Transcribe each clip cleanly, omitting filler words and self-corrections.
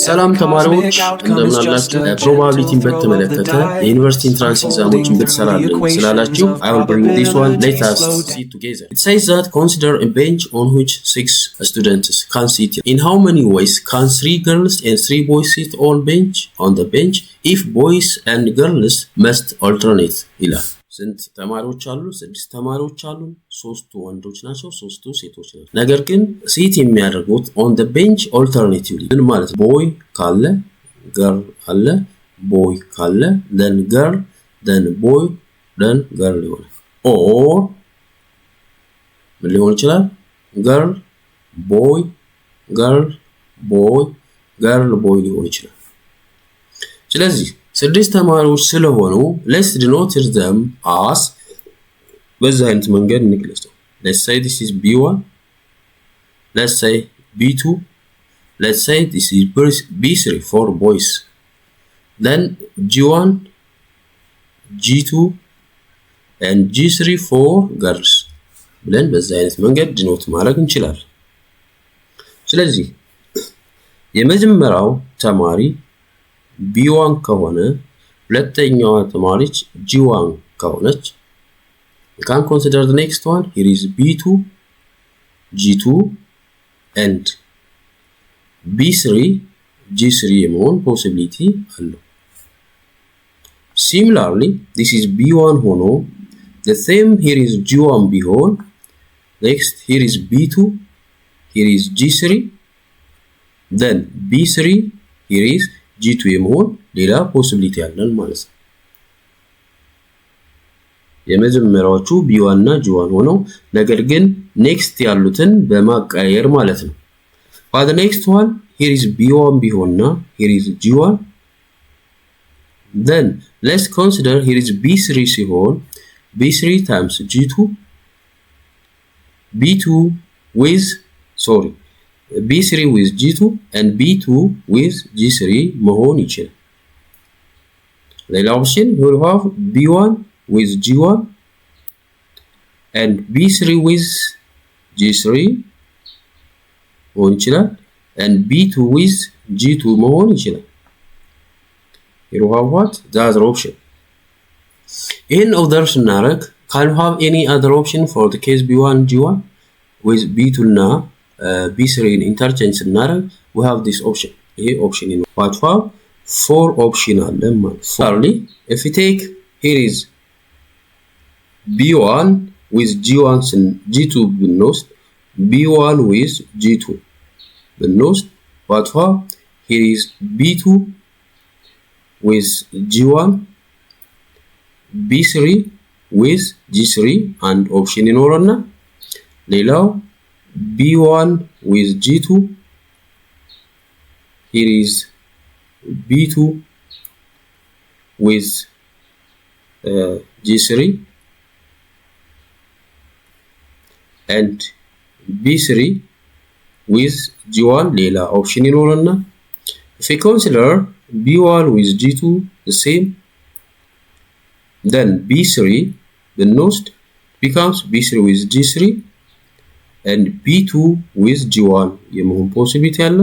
ሰላም ተማሪዎች እንደምን አላችሁ? ፕሮባቢሊቲን በተመለከተ የዩኒቨርሲቲ ኢንትራንስ ኤግዛሞችን ብትሰራልን ስላላችሁ I will bring this one. Let us see together. It says that consider a bench on which 6 students can sit. In how many ways can 3 girls and 3 boys sit on the bench if boys and girls must alternate? ይላል። ስንት ተማሪዎች አሉ? 6 ተማሪዎች አሉ። 3 ወንዶች ናቸው፣ 3 ሴቶች ናቸው። ነገር ግን ሲት የሚያደርጉት on the bench alternatively ምን ማለት boy ካለ girl አለ፣ boy ካለ then girl then boy then girl ይሆናል። or ምን ሊሆን ይችላል? girl boy girl boy girl boy ሊሆን ይችላል። ስለዚህ 6 ተማሪዎች ስለሆኑ let's denote them as በዚህ አይነት መንገድ እንግለጸው። let's say this is B1, let's say B2, let's say this is B3 for boys, then G1, G2 and G3 for girls ብለን በዚህ አይነት መንገድ denote ማድረግ እንችላለን። ስለዚህ የመጀመሪያው ተማሪ B1 ከሆነ ሁለተኛዋ ተማሪች G1 ከሆነች you can consider the next one. Here is B2, G2 and B3, G3 የመሆን possibility አለው። Similarly, this is B1 ሆኖ the same here is G1 ቢሆን next here is B2, here is G3 then B3 here is G2 የመሆን ሌላ ፖሲቢሊቲ ያለን ማለት ነው። የመጀመሪያዎቹ B1 እና G1 ሆነው ነገር ግን next ያሉትን በማቀያየር ማለት ነው። for the next one here is B1 ቢሆንና here is G1 then let's consider here is B3 ሲሆን B3 times G2 B2 with B3 with G2 and B2 with G3 መሆን ይችላል። ሌላ ኦፕሽን you will have B1 with G1 and B3 with G3 መሆን ይችላል and B2 with G2 መሆን ይችላል። you have what? The other option. ይህን ኦርደር ስናደርግ can you have any other option for the case B1 G1 with B2 እና B3 interchange ስናደርግ we have this option. ይሄ option ነው። what for? 4 option አለ ማለት ነው. if we take here is B1 with G1 and G2 ብንወስድ B1 with G2 ብንወስድ what for? here is B2 with G1 B3 with G3 and option ይኖርና ሌላው B1 with G2 here is B2 with G3 and B3 with G1 ሌላ option ይኖርና if we consider B1 with G2 the same then B3 ብንወስድ becomes B3 with G3 and B2 with G1 የመሆን possibility አለ።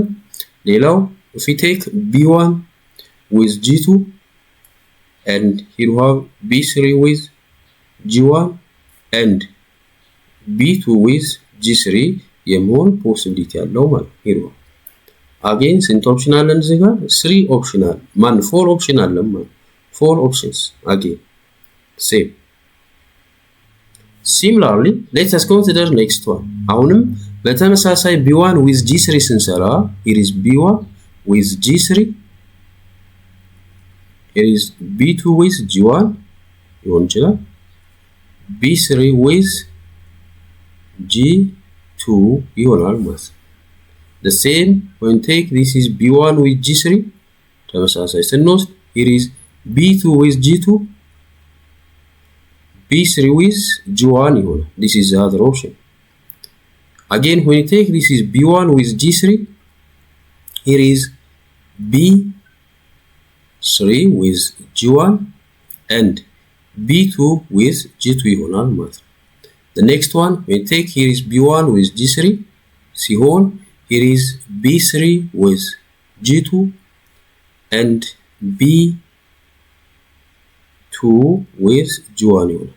ሌላው if we take B1 with G2 and here we have B3 with G1 and B2 with G3 የመሆን possibility አለው ማለት ነው። again ስንት ኦፕሽን አለን እዚህ ጋር? 3 ኦፕሽን አለ። 4 ኦፕሽን አለ ማለት 4 options again same. Similarly, let us consider next one. አሁንም በተመሳሳይ B1 with G3 ስንሰራ here is B1 with G3 here is B2 with G1 ይሆን ይችላል B3 with G2 ይሆናል ማለት ነው። the same when take this is B1 with G3 ተመሳሳይ ስንወስድ here is B2 with G2 B3 with G1 ይሆናል። this is the other option. Again when you take this is B1 with G3 here is B3 with G1 and B2 with G2 ይሆናል ማለት ነው። the next one when you take here is B1 with G3 ሲሆን here is B3 with G2 and B2 with G1 ይሆናል።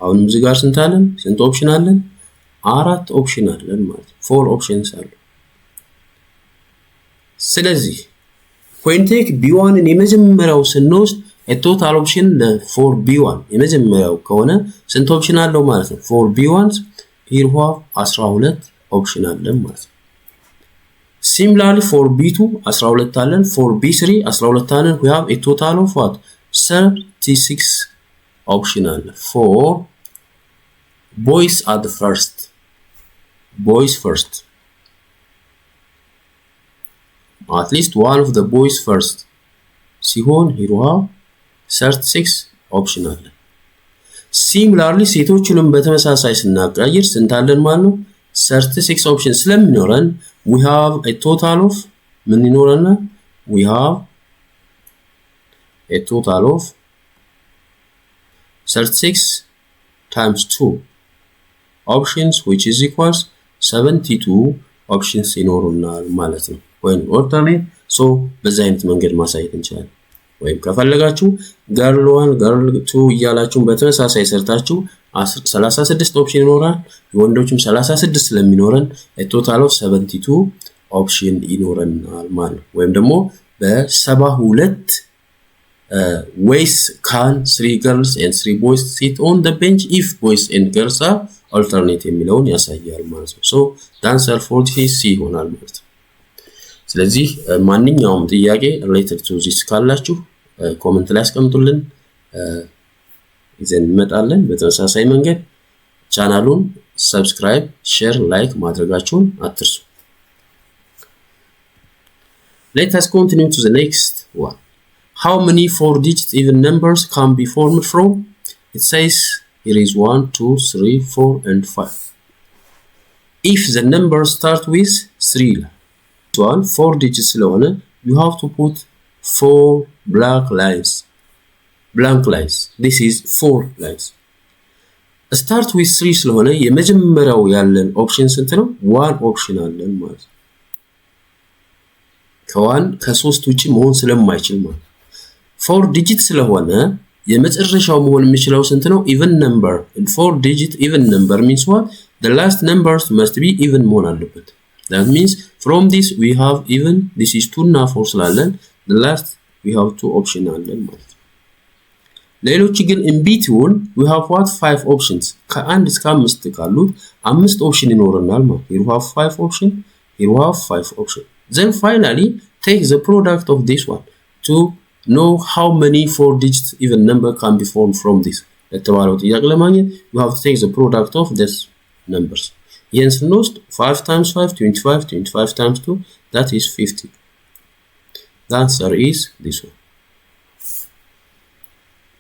አሁንም እዚህ ጋር ስንት አለን? ስንት ኦፕሽን አለን? 4 ኦፕሽን አለን ማለት ነው። 4 ኦፕሽንስ አሉ። ስለዚህ ኮይንቴክ B1ን የመጀመሪያው ስንወስድ ቶታል ኦፕሽን for B1 የመጀመሪያው ከሆነ ስንት ኦፕሽን አለው ማለት ነው? for B1 here we have 12 ኦፕሽን አለን ማለት ነው። Similarly for B2 12 አለን, for B3 12 አለን. We have a total of what? 36 option አለን for boys at the first. Boys first. At least one of the boys first. ሲሆን here we have 36 option አለን. Similarly ሴቶችንም በተመሳሳይ ስናቀያይር ስንት አለን ማለት ነው? 36 options ስለሚኖረን we have a total of ምን ይኖረናል? we have a total of 36 times 2 options which is equals 72 options ይኖሩናል ማለት ነው። ወይም alternate so በዚህ አይነት መንገድ ማሳየት እንችላለን። ወይም ከፈለጋችሁ girl 1 girl 2 እያላችሁ በተመሳሳይ ሰርታችሁ 36 ኦፕሽን ይኖራል። የወንዶችም 36 ስለሚኖረን a total of 72 ኦፕሽን ይኖረናል ማለት ነው። ወይም ደግሞ በ72 ways can 3 girls and 3 boys sit on the bench if boys and girls are alternate የሚለውን ያሳያል ማለት ነው። so the answer for this ይሆናል ማለት ነው። ስለዚህ ማንኛውም ጥያቄ related to this ካላችሁ ኮሜንት ላይ አስቀምጡልን፣ ይዘን እንመጣለን። በተመሳሳይ መንገድ ቻናሉን ሰብስክራይብ፣ ሼር፣ ላይክ ማድረጋችሁን አትርሱ። Let us continue to the next one. How many 4-digit even numbers can be formed from? It says here is 1, 2, 3, 4 and 5. If the numbers start with 3, 4 digits ስለሆነ you have to put 4 blank lines. This is 4 lines. Start with 3 ስለሆነ የመጀመሪያው ያለን ኦፕሽን ስንት ነው? 1 ኦፕሽን አለን ማለት ነው። ከ1 ከ3 ውጪ መሆን ስለማይችል ማለት 4 ዲጂት ስለሆነ የመጨረሻው መሆን የሚችለው ስንት ነው? even number. and 4 digit even number means what? the last numbers must be even መሆን አለበት። that means from this we have even, this is 2 እና 4 ስላለን the last we have 2 option አለን ማለት ነው። ሌሎች ግን in between we have what? 5 options. ከ1 እስከ 5 ካሉት 5 ኦፕሽን ይኖረናል ማለት here we have 5 option, here we have 5 option. Then finally take the product of this one to know how many 4-digit even number can be formed from this. ለተባለው ጥያቄ ለማግኘት you have to take the product of these numbers. ይህን ስንወስድ 5 times 5 25, 25 times 2 that is 50. The answer is this one.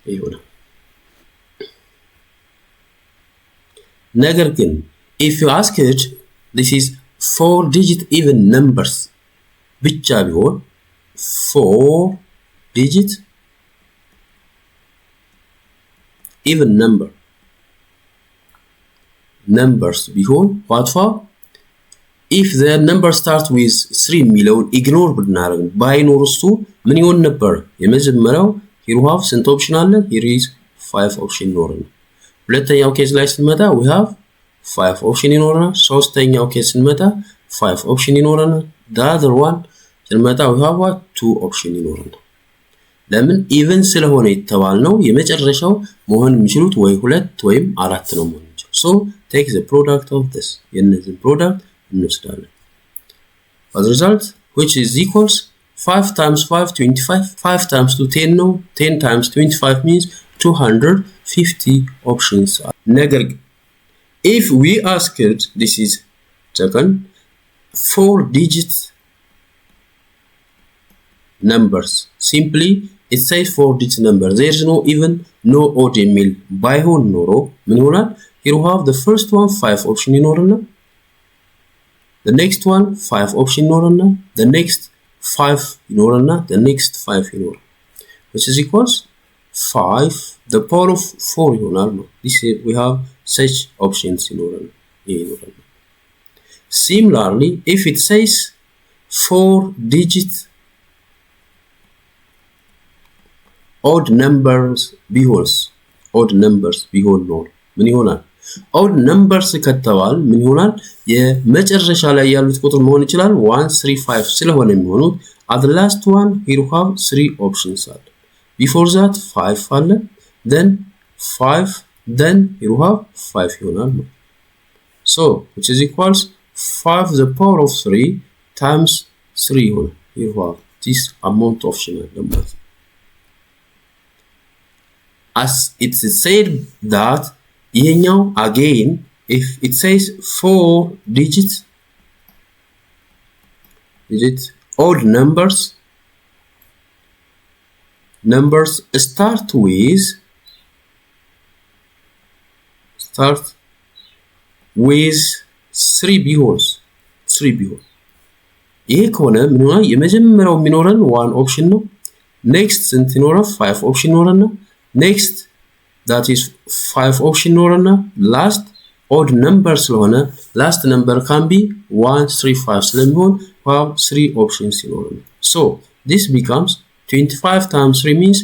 ይሆናል። ነገር ግን if you ask it, this is 4-digit even numbers ብቻ ቢሆን 4-digit even numbers ቢሆን what for? if the number start with 3 የሚለውን ኢግኖር ብናደርግ ባይኖር እሱ ምን ይሆን ነበር? የመጀመሪያው here we have ስንት ኦፕሽን አለ? here is 5 ኦፕሽን ይኖረናል። ሁለተኛው ኬዝ ላይ ስንመጣ we have 5 ኦፕሽን ይኖረናል። ሶስተኛው ኬዝ ስንመጣ 5 ኦፕሽን ይኖረናል። the other one ስንመጣ we have what? 2 ኦፕሽን ይኖረናል። ለምን? ኢቭን ስለሆነ የተባልነው የመጨረሻው መሆን የሚችሉት ወይ 2 ወይም 4 ነው መሆን የሚችሉት። so take the product of this. የነዚህ ፕሮዳክት እንወስዳለን። as a result which is equals 5 times 5 25, 5 times 2 10 ነው. 10 times 25 means 250 options. ነገር ግን if we asked, this is second 4-digit numbers, simply it says 4-digit number, there is no even, no odd የሚል ባይሆን ኖሮ ምን ይሆናል? here we have the first one 5 option ይኖረናል። the next one 5 option ይኖረናል። the next 5 ይኖረናል። the next 5 ይኖረናል። which is equals 5 the power of 4 ይሆናል ነው። this we have such options ይኖረናል። similarly if it says 4-digit odd numbers ቢሆንስ odd numbers ቢሆን ነው ምን ይሆናል odd numbers ከተባል ምን ይሆናል የመጨረሻ ላይ ያሉት ቁጥር መሆን ይችላል 1 3 5 ስለሆነ የሚሆኑት at the last one here have 3 options አለ before that 5 አለ then 5 then here have 5 ይሆናል so which is equals 5 the power of 3 times 3 ይሆናል here have this amount option አለ as it is said that ይሄኛው again if it says 4 digit odd numbers start with 3 ቢሆንስ 3 ቢሆን ይሄ ከሆነ ምን ነው የመጀመሪያው የሚኖረን 1 ኦፕሽን ነው next ስንት ይኖራል 5 ኦፕሽን ይኖርና next that is 5 option ይኖርና last odd number ስለሆነ last number can be 1 3 5 ስለሚሆን have 3 options ይኖርና so this becomes 25 times 3 means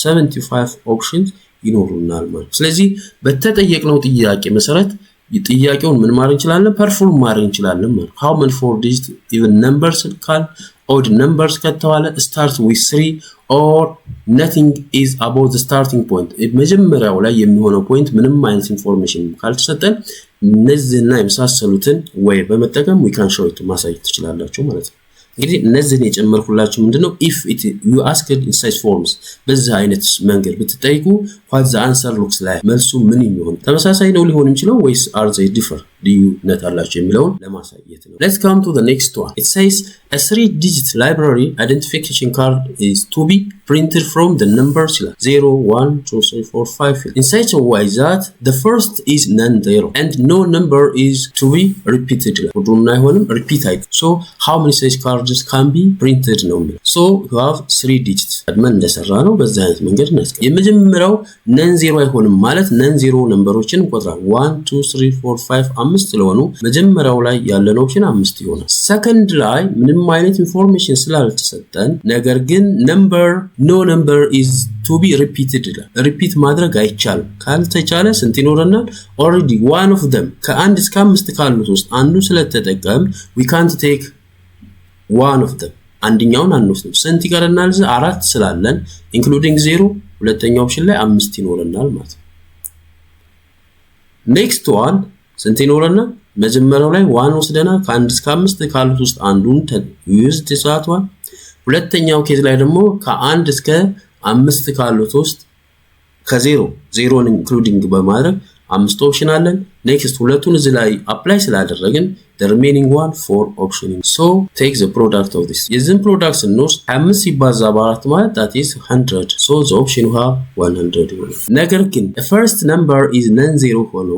75 options ይኖሩናል ማለት ስለዚህ በተጠየቅነው ጥያቄ መሰረት ጥያቄውን ምን ማድረግ እንችላለን ፐርፎርም ማድረግ እንችላለን ማለት how many 4 digit even numbers can odd numbers ከተባለ start with 3 or nothing is above the starting point መጀመሪያው ላይ የሚሆነው ፖይንት ምንም አይነት ኢንፎርሜሽን ካልተሰጠን እነዚህና የመሳሰሉትን ወይ በመጠቀም we can show it ማሳየት ትችላላችሁ ማለት ነው እንግዲህ እነዚህን የጨመርኩላችሁ ምንድነው if it you asked in such forms በዚህ አይነት መንገድ ብትጠይቁ what the answer looks like መልሱ ምን ይሆን ተመሳሳይ ነው ሊሆን የሚችለው ወይስ are they differ ልዩነት አላቸው የሚለውን ለማሳየት ነው let's come to the next one it says a 3-digit library identification card is to be printed from the numbers 0 1 2 3 4 5 in such a way that the first is non-zero and no number is to be repeated ሁሉም አይሆንም repeat so how many such cards can be printed ነው so you have 3 digits አድመን እንደሰራ ነው በዛ አይነት መንገድ ነው የመጀመሪያው non-zero አይሆንም ማለት non-zero ነምበሮችን እንቆጥራለን 1 2 3 4 5 5 ስለሆኑ መጀመሪያው ላይ ያለን ኦፕሽን 5 ይሆናል ሰከንድ ላይ ምንም አይነት ኢንፎርሜሽን ስላልተሰጠን ነገር ግን no number is to be repeated repeat ማድረግ አይቻልም ካልተቻለ ስንት ይኖርናል already one of them ከ1 እስከ 5 ካሉት ውስጥ አንዱ ስለተጠቀም we can't take one of them አንደኛውን አንወስድም ስንት ይቀርናል 4 ስላለን including 0 ሁለተኛው ኦፕሽን ላይ 5 ይኖርናል ማለት ነው next one ስንት ይኖርናል መጀመሪያው ላይ 1 ወስደናል ከ1 እስከ 5 ካሉት ውስጥ አንዱን use that one ሁለተኛው ኬዝ ላይ ደግሞ ከ1 እስከ 5 ካሉት ውስጥ ከ0 ኢንክሉዲንግ በማድረግ 5 ኦፕሽን አለን next ሁለቱን እዚህ ላይ apply ስላደረግን the remaining one 4 option so take the product of this የዚህ ፕሮዳክት ስንወስድ 5 ሲባዛ በ4 ማለት that is 100 so the option you have 100 ይሆናል ነገር ግን the first number is non-zero ሆኖ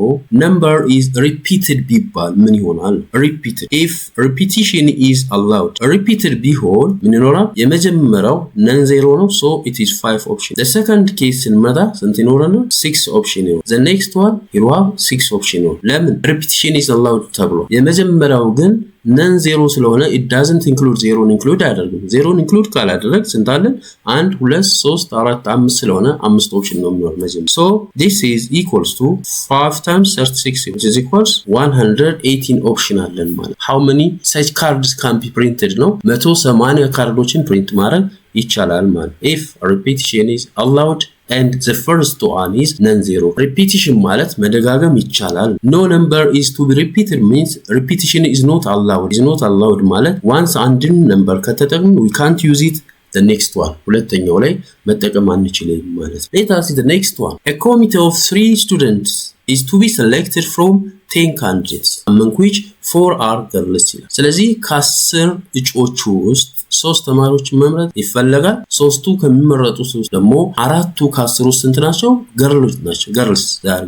number is repeated ቢባል ምን ይሆናል repeated if repetition is allowed repeated ቢሆን ምን ይኖራል የመጀመሪያው non-zero ነው so it is 5 option the second case ስንመጣ ስንት ይኖረናል 6 option ይሆናል the next one you have 6 option ነው ለምን repetition is allowed ተብሎ የመጀመሪያው ግን non-zero ስለሆነ it doesn't include 0 include አያደርግም 0 include ካላደረግ ስንታለን 1 2 3 4 5 ስለሆነ 5 ኦፕሽን ነው የሚኖር መጀመሪያ so this is equals to 5 times 36 which is equals 118 ኦፕሽን አለን ማለት how many such cards can be printed ነው 180 ካርዶችን ፕሪንት ማድረግ ይቻላል ማለት if repetition is allowed and the first one is non-zero repetition ማለት መደጋገም ይቻላል no number is to be repeated means repetition is not allowed ማለት once አንድ number ከተጠቀምን we can't use it the next one ሁለተኛው ላይ መጠቀም አንችልም ማለት let us see the next one a committee of 3 students is to be selected from 10 candidates among which 4 are girls ስለዚህ ከ10 እጩዎች ውስጥ 3 ተማሪዎችን መምረጥ ይፈልጋል። 3ቱ ከሚመረጡት ውስጥ ደግሞ 4ቱ ከ10 ውስጥ ስንት ናቸው? girls ናቸው።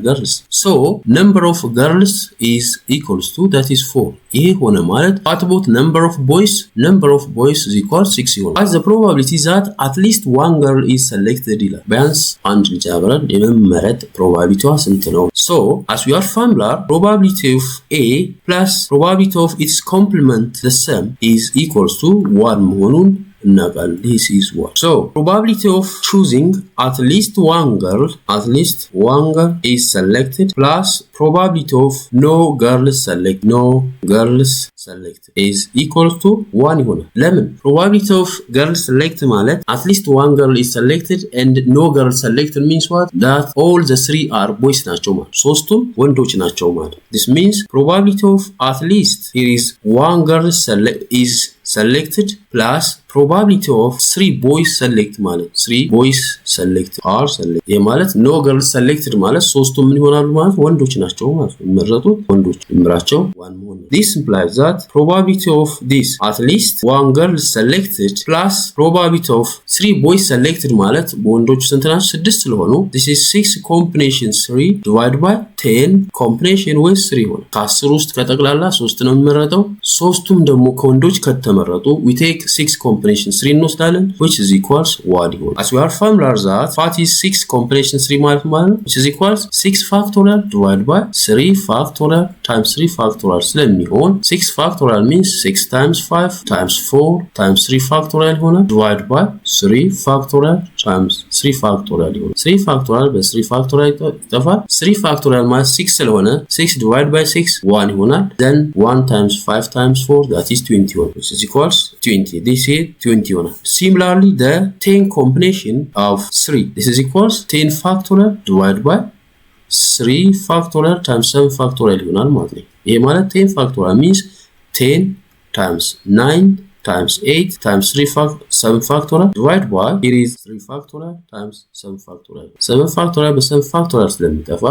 girls so number of girls is equals to that is 4 ይሄ ሆነ ማለት what about number of boys is equal 6 ይሆናል። as the probability that at least one girl is selected ይላል። ቢያንስ አንድ ልጅ አብረን የመመረጥ probability ስንት ነው? so as we are familiar probability of A plus probability of its complement the sum is equals to 1 መሆኑን እናውቃለን። this is 1 so probability of choosing at least one girl is selected plus probability of no girls selected is equal to 1 ይሆናል። ለምን probability of girls select ማለት at least one girl is selected and no girl selected means what that all the 3 are boys ናቸው ማለት ሶስቱም ወንዶች ናቸው ማለት this means probability of at least here is one girl is selected plus probability of 3 boys select ማለት 3 boys select are selected ይሄ ማለት no girls selected ማለት ሶስቱም ምን ይሆናሉ ማለት ወንዶች ናቸው ማለት የሚመረጡት ወንዶች ድምራቸው 1 መሆን ነው። this implies that probability of this at least one girl selected plus probability of 3 boys selected ማለት በወንዶች ስንት ናቸው 6 ስለሆኑ this is 6 combination 3 divided by 10 combination with 3 ይሆናል። ከ10 ውስጥ ከጠቅላላ 3 ነው የሚመረጠው ሶስቱም ደግሞ ከወንዶች ከተመረጡ we take 6 combination 3 እንወስዳለን which is equals 1 ይሆናል። as we are familiar that what is 6 combination 3 ማለት which is equals 6 factorial divided by 3 factorial times 3 factorial ስለሚሆን 6 factorial means 6 times 5 times 4 times 3 factorial ይሆናል divided by 3 factorial times 3 factorial ይሆናል። 3 factorial በ3 factorial ይጠፋል። 3 factorial ማለት 6 ስለሆነ 6 divided by 6 1 ይሆናል then 1 times 5 times 4 that is 20 ይሆናል which is equals 20 this is 20 ይሆናል። similarly the 10 combination of 3 this is equals 10 factorial divided by 3 factorial times 7 factorial ይሆናል ማለት ነው። ይሄ ማለት 10 factorial means 10 times 9 times 8 times 7 factorial divided by here is 3 factorial times 7 factorial 7 factorial by 7 factorial ስለሚጠፋ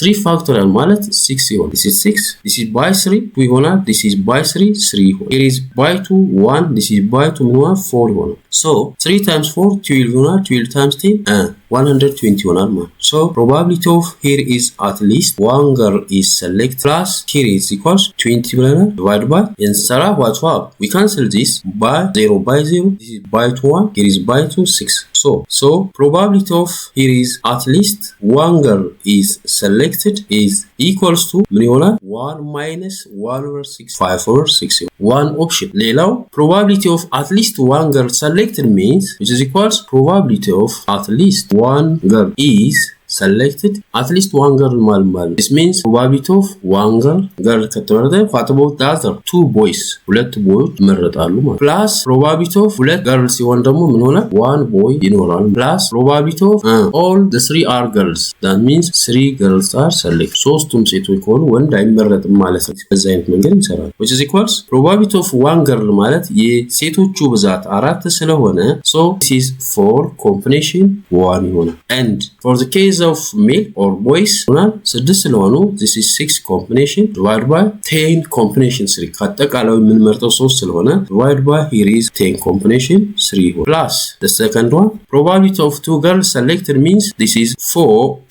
3 factorial ማለት 6 ይሆናል። this is 6 this is by 3 2 ይሆናል this is by 3 3 ይሆናል here is by 2 1 this is by 2 ይሆናል 4 ይሆናል so 3 times 4 12 ይሆናል 12 times 10 120 ይሆናል ማለት so probability of here is at least one girl is selected plus here is equals 20 ብለናል divided by እንሰራ what we cancel this by 0 by 0 this is by 2 1 here is by 2 6 so probability of here is at least one girl is selected is equals to ምን ይሆናል 1 minus 1 over 6 5 over 6 one option ሌላው probability of at least one girl selected means which is equals probability of at least one girl is selected at least one girl ማለት this means probability of one girl ከተመረጠ what about the other 2 boys ሁለት ቦዮች ይመረጣሉ ማለት plus probability of ሁለት girls ሲሆን ደግሞ ምን ሆነ 1 boy ይኖራል plus probability of all the 3 are girls that means 3 girls are selected ሶስቱም ሴቶች ከሆኑ ወንድ አይመረጥም ማለት ነው። በዛ አይነት መንገድ እንሰራለን which is equals probability of one girl ማለት የሴቶቹ ብዛት 4 ስለሆነ so this is 4 combination 1 ይሆናል and for the case of male or boys ሆናል 6 ስለሆኑ this is 6 combination divided by 10 combination 3 ካጠቃላው የምንመርጠው 3 ስለሆነ divided by here is 10 combination 3 plus the second one probability of 2 girls selected means this is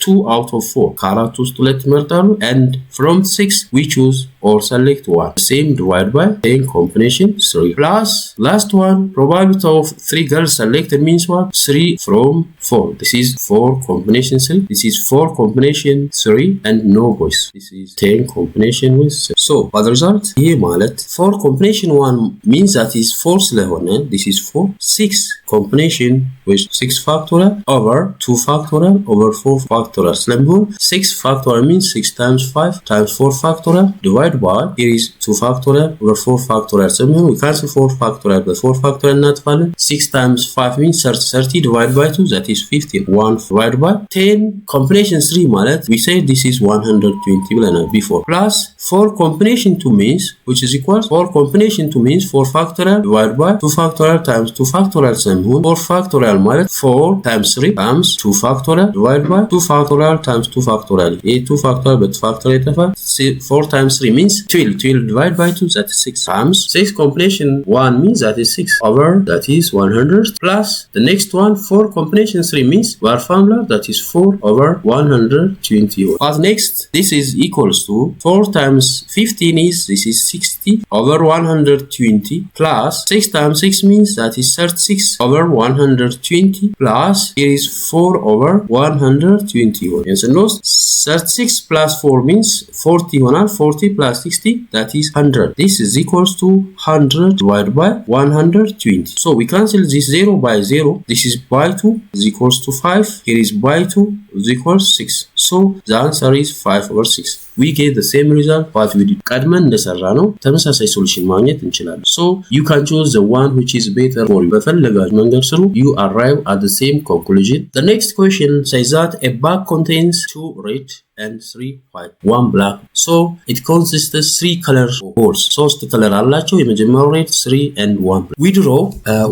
2 out of 4 ከአራት ውስጥ 2 ይመርጣሉ and from 6 we choose or select one the same divided by 10 combination 3 plus last one probability of 3 girls selected means what 3 from 4 this is 4 combination 3 this is 4 combination 3 and no boys this is 10 combination with 6 so what the result here ማለት 4 combination 1 means that is 4 ስለሆነ this is 4 6 combination with 6 factorial over 2 factorial over 4 factorial ስለሚሆን 6 factorial means 6 times 5 times 4 factorial divided by here is 2 factorial over 4 factorial ስለሚሆን we cancel 4 factorial by 4 factorial እናጥፋለን 6 times 5 means 30 divided by 2 that is 15 1 divided by 10 combination 3 ማለት we say this is 120 ብለናል before plus 4 combination 2 means which is equals 4 combination 2 means 4 factorial divided by 2 factorial times 2 factorial ስለሚሆን 4 factorial ማለት 4 times 3 times 2 factorial divided by 2 factorial times 2 factorial ይሄ 2 factorial but factorial ይጠፋል 4 times 3 means means 12. 12 divided by 2, that is 6 times 6 combination 1 means that is 6 over that is 100 plus the next one 4 combination 3 means our formula that is 4 over 120. But next this is equals to 4 times 15 is this is 60 over 120 plus 6 times 6 means that is 36 over 120 plus here is 4 over 121. And so no 36 plus 4 means 40 40 plus 60 that is 100. This is equals to 100 divided by 120. So we cancel this 0 by 0. This is by 2 is equals to 5. Here is by 2 is equals 6. So the answer is 5 over 6. We get the same result but we did ቀድመን እንደሰራነው ተመሳሳይ ሶሉሽን ማግኘት እንችላለን. So you can choose the one which is better for you. በፈለጋችሁ መንገድ ስሩ. You arrive at the same conclusion. The next question says that a bag contains 2 red and 3 white, 1 black. So it consists of 3 color balls. 3 color አላቸው. የመጀመሪያው red, 3 and 1 black. We draw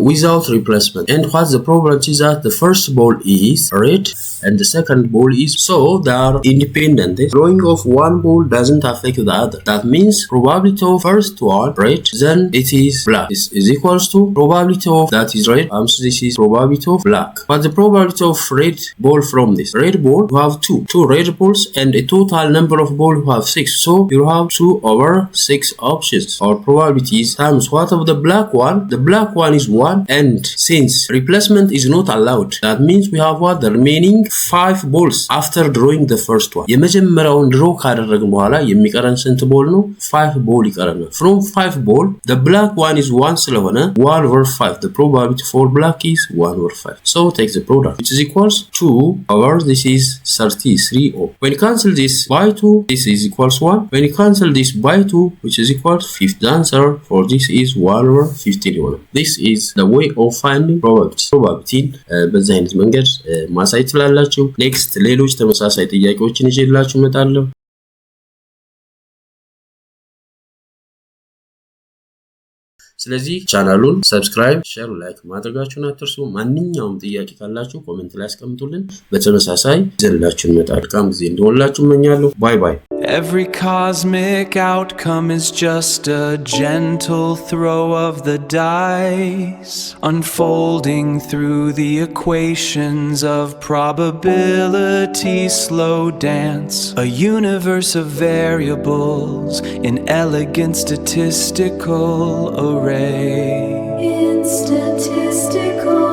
without replacement. And what's the probability that the first ball is red and the second ball is, so they are independent. Drawing of one ball doesn't affect the other. That means probability of first one red, then it is black. This is equals to probability of that is red, so this is probability of black. But the probability of red ball from this red ball, you have 2 red balls and a total number of balls you have 6. So you have 2 over 6 options or probabilities times what of the black one. The black one is 1 and since replacement is not allowed, that means we have what the remaining 5 balls after drawing the first one. የመጀመሪያውን ድሮ ካደረግን በኋላ የሚቀረን ስንት ቦል ነው? 5 ቦል ይቀረናል. From 5 ball the black one is 1 ስለሆነ 1 over 5. The probability for black is 1 over 5. So take the product which is equals 2 over this is 33 O. When you cancel this by 2 this is equals 1. When you cancel this by 2 which is equals 5. The answer for this is 1 over 51. This is the way of finding probability. በዚህ አይነት መንገድ ማሳየት ትችላላችሁ. ኔክስት ሌሎች ተመሳሳይ ጥያቄዎችን ይዤላችሁ እመጣለሁ. ስለዚህ ቻናሉን ሰብስክራይብ፣ ሼር፣ ላይክ ማድረጋችሁን አትርሱ። ማንኛውም ጥያቄ ካላችሁ ኮሜንት ላይ አስቀምጡልን። በተመሳሳይ ይዘንላችሁ እንመጣለን። መልካም ጊዜ እንዲሆንላችሁ እመኛለሁ። ባይ ባይ። Every cosmic outcome is just a gentle throw of the dice, unfolding through the equations of probability, slow dance, a universe of variables in elegant statistical array. In statistical